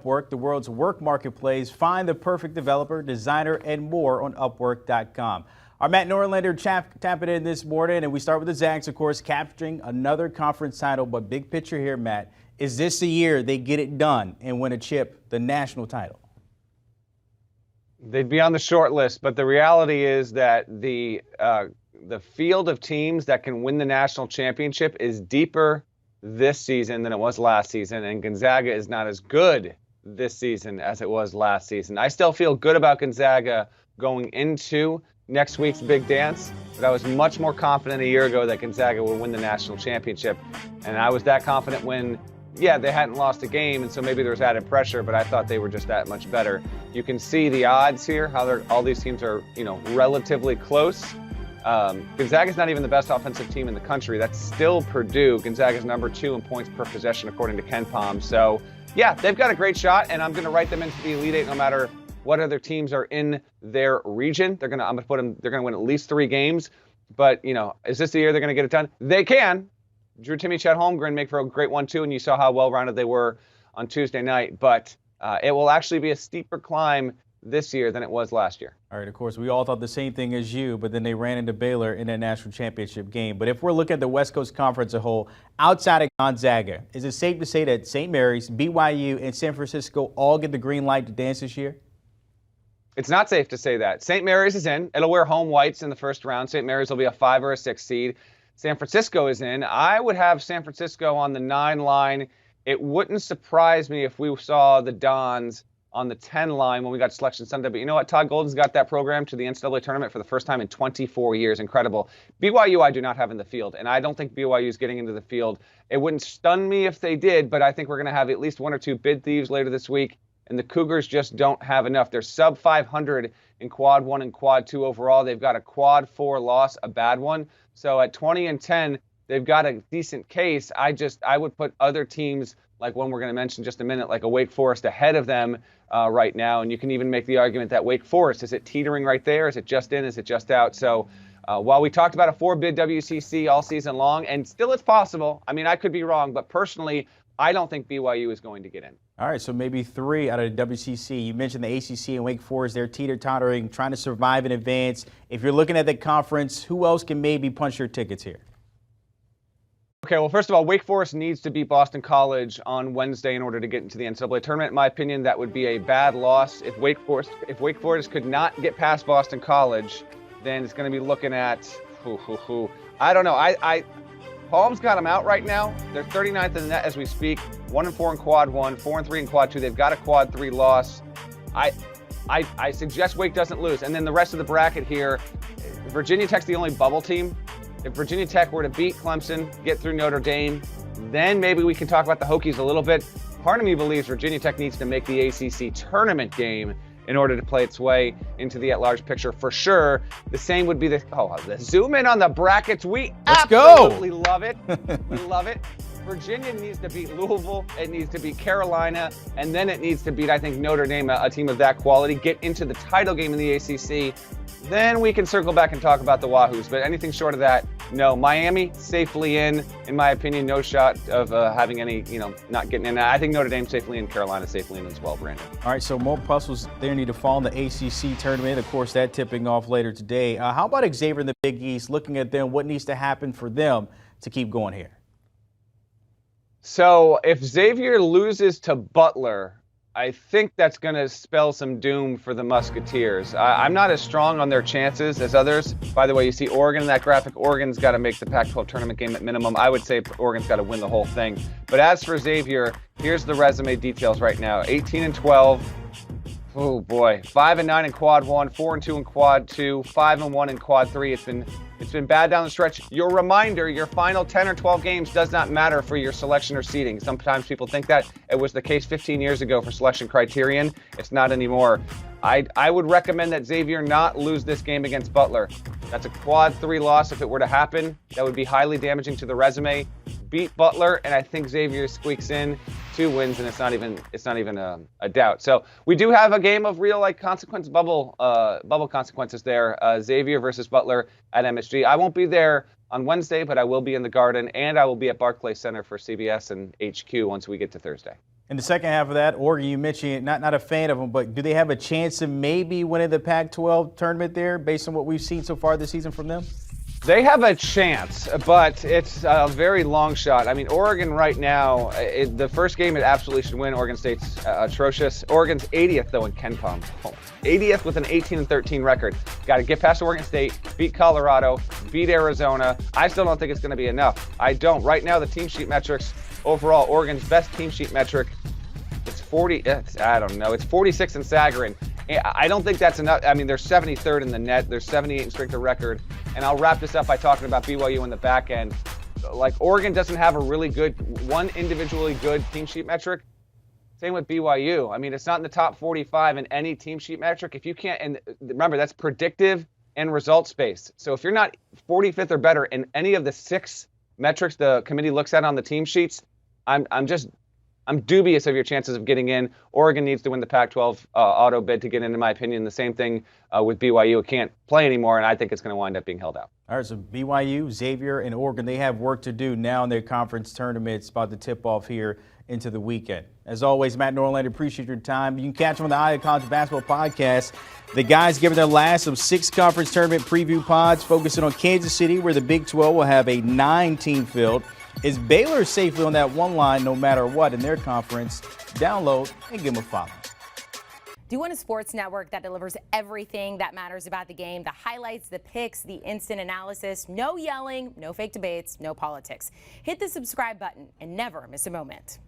Upwork, the world's work marketplace. Find the perfect developer, designer, and more on Upwork.com. Our Matt Norlander tapping in this morning, and we start with the Zags, of course, capturing another conference title. But big picture here, Matt, is this the year they get it done and win a chip, the national title? They'd be on the short list, but the reality is that the field of teams that can win the national championship is deeper this season than it was last season, and Gonzaga is not as good this season as it was last season. I still feel good about Gonzaga going into next week's big dance, but I was much more confident a year ago that Gonzaga would win the national championship, and I was that confident when, yeah, they hadn't lost a game, and so maybe there was added pressure, but I thought they were just that much better. You can see the odds here, how all these teams are, relatively close. Gonzaga's not even the best offensive team in the country. That's still Purdue. Gonzaga's number 2 in points per possession, according to KenPom. So, yeah, they've got a great shot, and I'm going to write them into the Elite Eight no matter what other teams are in their region. They're going to win at least 3 games. But, is this the year they're going to get it done? They can. Drew Timme, Chet Holmgren make for a great one, too, and you saw how well-rounded they were on Tuesday night. But it will actually be a steeper climb this year than it was last year. All right, of course, we all thought the same thing as you, but then they ran into Baylor in that national championship game. But if we're looking at the West Coast Conference as a whole, outside of Gonzaga, is it safe to say that St. Mary's, BYU, and San Francisco all get the green light to dance this year? It's not safe to say that. St. Mary's is in. It'll wear home whites in the first round. St. Mary's will be a 5 or a 6 seed. San Francisco is in. I would have San Francisco on the 9 line. It wouldn't surprise me if we saw the Dons on the 10 line when we got Selection Sunday. But you know what? Todd Golden's got that program to the NCAA tournament for the first time in 24 years. Incredible. BYU I do not have in the field, and I don't think BYU is getting into the field. It wouldn't stun me if they did, but I think we're going to have at least 1 or 2 bid thieves later this week, and the Cougars just don't have enough. They're sub 500 in quad 1 and quad 2 overall. They've got a quad 4 loss, a bad one. So at 20-10, they've got a decent case. I would put other teams, like one we're going to mention in just a minute, like a Wake Forest, ahead of them right now. And you can even make the argument that Wake Forest, is it teetering right there? Is it just in? Is it just out? So while we talked about a 4-bid WCC all season long, and still it's possible, I mean, I could be wrong, but personally, I don't think BYU is going to get in. All right, so maybe 3 out of the WCC. You mentioned the ACC and Wake Forest. They're teeter-tottering, trying to survive in advance. If you're looking at the conference, who else can maybe punch your tickets here? Okay, well, first of all, Wake Forest needs to beat Boston College on Wednesday in order to get into the NCAA tournament. In my opinion, that would be a bad loss. If Wake Forest could not get past Boston College, then it's going to be looking at I don't know. Palm's got them out right now. They're 39th in the net as we speak. 1-4 in quad 1, 4-3 in quad 2. They've got a quad 3 loss. I suggest Wake doesn't lose. And then the rest of the bracket here, Virginia Tech's the only bubble team. If Virginia Tech were to beat Clemson, get through Notre Dame, then maybe we can talk about the Hokies a little bit. Part of me believes Virginia Tech needs to make the ACC tournament game in order to play its way into the at-large picture for sure. The same would be the zoom in on the brackets. We absolutely love it. We love it. Virginia needs to beat Louisville. It needs to beat Carolina. And then it needs to beat, I think, Notre Dame, a team of that quality, get into the title game in the ACC. Then we can circle back and talk about the Wahoos. But anything short of that, no. Miami safely in my opinion. No shot of having any, not getting in. I think Notre Dame safely in, Carolina safely in as well, Brandon. All right, so more puzzles there need to fall in the ACC tournament. Of course, that tipping off later today. How about Xavier in the Big East? Looking at them, what needs to happen for them to keep going here? So if Xavier loses to Butler, I think that's going to spell some doom for the Musketeers. I'm not as strong on their chances as others. By the way, you see Oregon in that graphic. Oregon's got to make the Pac-12 tournament game at minimum. I would say Oregon's got to win the whole thing. But as for Xavier, here's the resume details right now. 18-12. Oh boy, 5-9 in quad 1, 4-2 in quad 2, 5-1 in quad 3. It's been bad down the stretch. Your reminder, your final 10 or 12 games does not matter for your selection or seeding. Sometimes people think that. It was the case 15 years ago for selection criterion. It's not anymore. I would recommend that Xavier not lose this game against Butler. That's a quad 3 loss if it were to happen. That would be highly damaging to the resume. Beat Butler, and I think Xavier squeaks in 2 wins, and it's not even a doubt. So we do have a game of real bubble consequences there. Xavier versus Butler at MSG. I won't be there on Wednesday, but I will be in the Garden, and I will be at Barclays Center for CBS and HQ once we get to Thursday. In the second half of that, Oregon, you mentioned not a fan of them, but do they have a chance of maybe winning the Pac-12 tournament there based on what we've seen so far this season from them? They have a chance, but it's a very long shot. I mean, Oregon right now, the first game it absolutely should win. Oregon State's atrocious. Oregon's 80th, though, in KenPom. 80th with an 18-13 record. Got to get past Oregon State, beat Colorado, beat Arizona. I still don't think it's going to be enough. I don't. Right now, the team sheet metrics, overall, Oregon's best team sheet metric, it's 40. I don't know. It's 46 in Sagarin. I don't think that's enough. I mean, they're 73rd in the net. They're 78 in strength of record. And I'll wrap this up by talking about BYU in the back end. Like, Oregon doesn't have a really good, one individually good team sheet metric. Same with BYU. I mean, it's not in the top 45 in any team sheet metric. If you can't, and remember, that's predictive and results-based. So if you're not 45th or better in any of the 6 metrics the committee looks at on the team sheets, I'm dubious of your chances of getting in. Oregon needs to win the Pac-12 auto bid to get in my opinion. The same thing with BYU. It can't play anymore, and I think it's going to wind up being held out. All right, so BYU, Xavier, and Oregon, they have work to do now in their conference tournaments about to tip off here into the weekend. As always, Matt Norlander, appreciate your time. You can catch him on the Eye of College Basketball podcast. The guys giving their last of 6 conference tournament preview pods, focusing on Kansas City, where the Big 12 will have a 9-team field. Is Baylor safely on that one line no matter what in their conference? Download and give them a follow. Do you want a sports network that delivers everything that matters about the game? The highlights, the picks, the instant analysis, no yelling, no fake debates, no politics. Hit the subscribe button and never miss a moment.